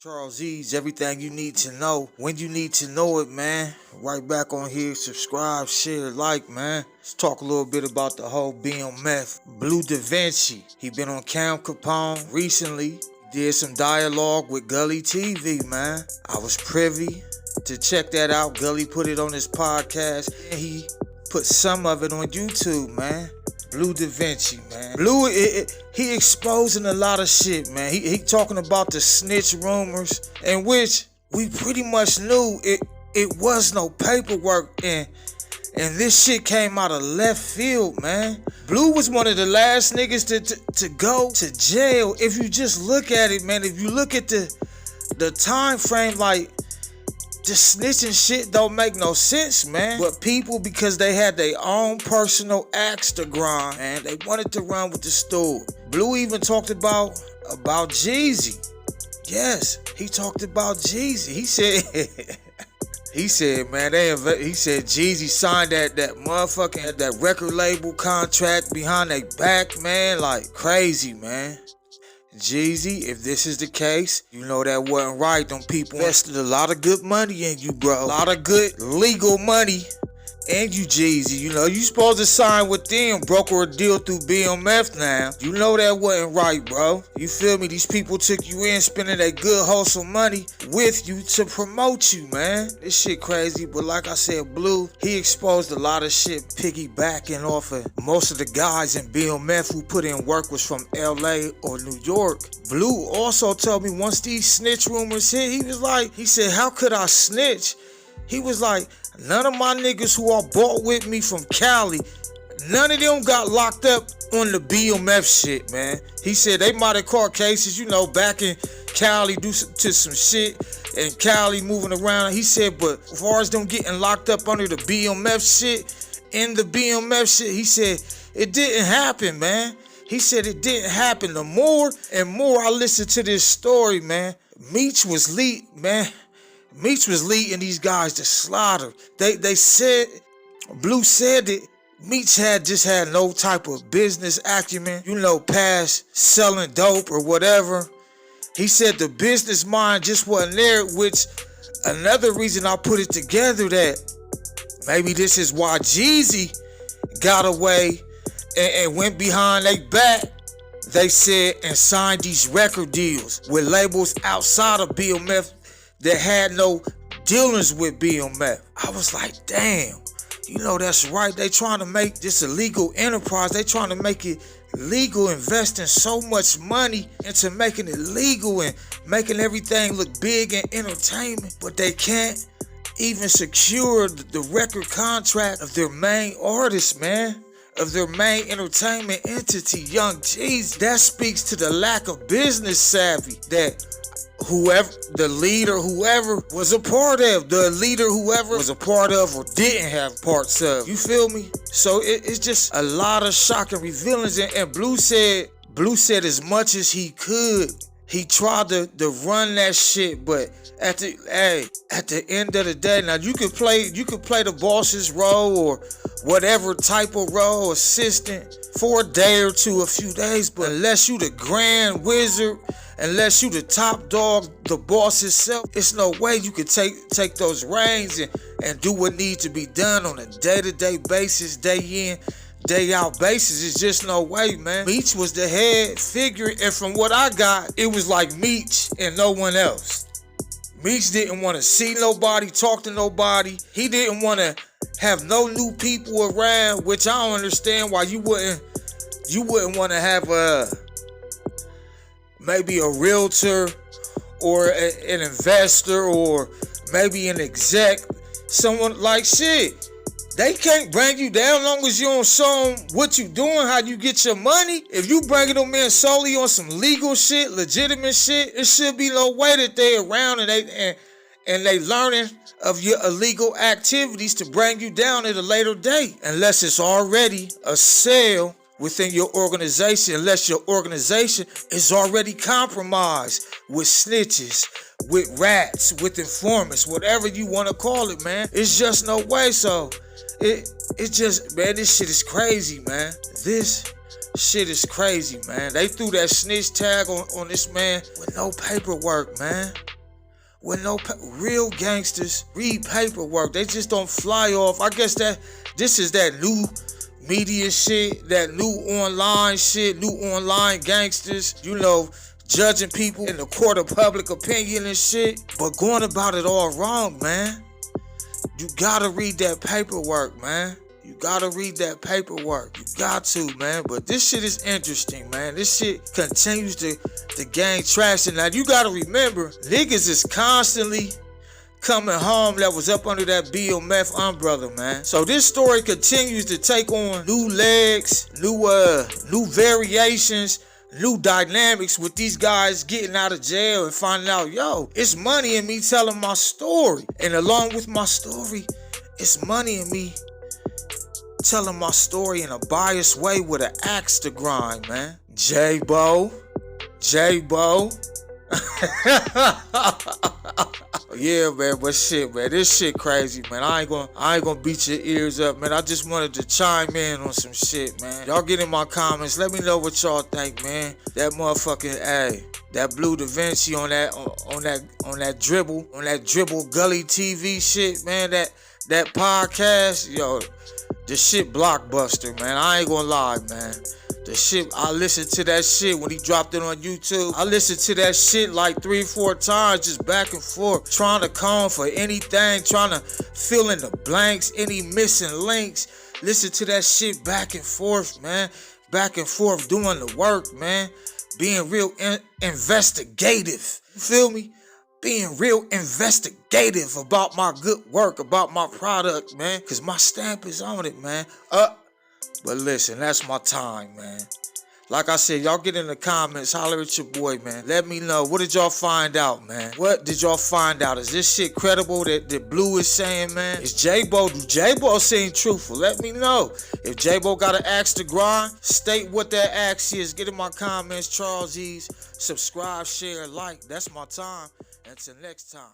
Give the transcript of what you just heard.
Charlesease, everything you need to know when you need to know it, man. Right back on here, subscribe, share, like, man. Let's talk a little bit about the whole BMF. bleudavinci, he been on Cam Capone recently. Did some dialogue with gullytv, man. I was privy to check that out. Gully put it on his podcast, and he put some of it on YouTube, man. bleudavinci, man. Blue, he exposing a lot of shit, man. He talking about the snitch rumors, in which we pretty much knew it was no paperwork, and this shit came out of left field, man. Blue was one of the last niggas to go to jail. If you just look at it, man, if you look at the time frame, like, the snitching shit don't make no sense, man. But people, because they had their own personal axe to grind, man, they wanted to run with the stool. Blue even talked about Jeezy. Yes, he talked about Jeezy. He said, man, he said Jeezy signed that motherfucking that record label contract behind their back, man, like crazy, man. Jeezy, if this is the case, you know that wasn't right. Them people invested a lot of good money in you, bro. A lot of good legal money in you, Jeezy. You know, you supposed to sign with them, broker a deal through BMF now. You know that wasn't right, bro. You feel me? These people took you in, spending their good, wholesome money with you to promote you, man. This shit crazy, but like I said, Blue, he exposed a lot of shit piggybacking off of most of the guys in BMF who put in work was from LA or New York. Blue also told me once these snitch rumors hit, he said, how could I snitch? He was like, none of my niggas who I bought with me from Cali, none of them got locked up on the BMF shit, man. He said they might have caught cases, you know, back in Cali to some shit and Cali moving around. He said, but as far as them getting locked up under the BMF shit, in the BMF shit, he said, it didn't happen, man. He said it didn't happen. The more and more I listened to this story, man, Meech was lead, man. Meech was leading these guys to slaughter. They said, Blue said that Meech just had no type of business acumen, you know, past selling dope or whatever. He said the business mind just wasn't there, which another reason I put it together that maybe this is why Jeezy got away and went behind their back, they said, and signed these record deals with labels outside of BMF that had no dealings with BMF. I was like, damn, you know, that's right. They trying to make this a legal enterprise. They trying to make it legal, investing so much money into making it legal and making everything look big and entertainment. But they can't even secure the record contract of their main artist, man, of their main entertainment entity, Young Jeezy. That speaks to the lack of business savvy that whoever was a part of, was a part of or didn't have parts of. You feel me? So it's just a lot of shocking revealings. And Blue said as much as he could, he tried to run that shit, but at the end of the day, now you could play the boss's role or whatever type of role, assistant, for a day or two, a few days, but unless you the grand wizard, unless you the top dog, the boss itself, it's no way you could take those reins and do what needs to be done on a day-to-day basis, day in, day out basis. It's just no way, man. Meech was the head figure, and from what I got, it was like Meech and no one else. Meech didn't want to see nobody, talk to nobody. He didn't want to have no new people around, which I don't understand why you wouldn't want to have maybe a realtor or an investor or maybe an exec, someone like shit. They can't bring you down long as you don't show them what you doing, how you get your money. If you bringing them in solely on some legal shit, legitimate shit, it should be no way that they around and they learning of your illegal activities to bring you down at a later date. Unless it's already a sale within your organization, unless your organization is already compromised with snitches, with rats, with informants, whatever you want to call it, man. It's just no way. So it's just, man, this shit is crazy, man. This shit is crazy, man. They threw that snitch tag on this man with no paperwork, man. with no real gangsters read paperwork. They just don't fly off. I guess that this is that new media shit, that new online shit, new online gangsters, you know, judging people in the court of public opinion and shit, but going about it all wrong, man. You gotta read that paperwork, man. You gotta read that paperwork. You got to, man. But this shit is interesting, man. This shit continues to gain traction. Now, you gotta remember, niggas is constantly coming home that was up under that BMF umbrella, man. So this story continues to take on new legs, new variations, new dynamics with these guys getting out of jail and finding out, yo, it's money in me telling my story. And along with my story, it's money in me telling my story in a biased way with an axe to grind, man. J-Bo. Yeah, man, but shit, man, this shit crazy, man. I ain't gonna beat your ears up, man. I just wanted to chime in on some shit, man. Y'all get in my comments. Let me know what y'all think, man. That motherfucking, that bleudavinci on that dribble gullytv shit, man. That podcast, yo, the shit blockbuster, man. I ain't gonna lie, man. The shit, I listened to that shit when he dropped it on YouTube. I listened to that shit like 3 or 4 times, just back and forth, trying to comb for anything, trying to fill in the blanks, any missing links. Listen to that shit back and forth, man. Back and forth, doing the work, man. Being real investigative. You feel me? Being real investigative about my good work, about my product, man. Because my stamp is on it, man. But listen, that's my time, man. Like I said, y'all get in the comments, holler at your boy, man. Let me know. What did y'all find out, man? What did y'all find out? Is this shit credible that Blue is saying, man? Is J-Bo, do J-Bo seem truthful? Let me know. If J-Bo got an axe to grind, state what that axe is. Get in my comments, charlesease. Subscribe, share, like. That's my time. Until next time.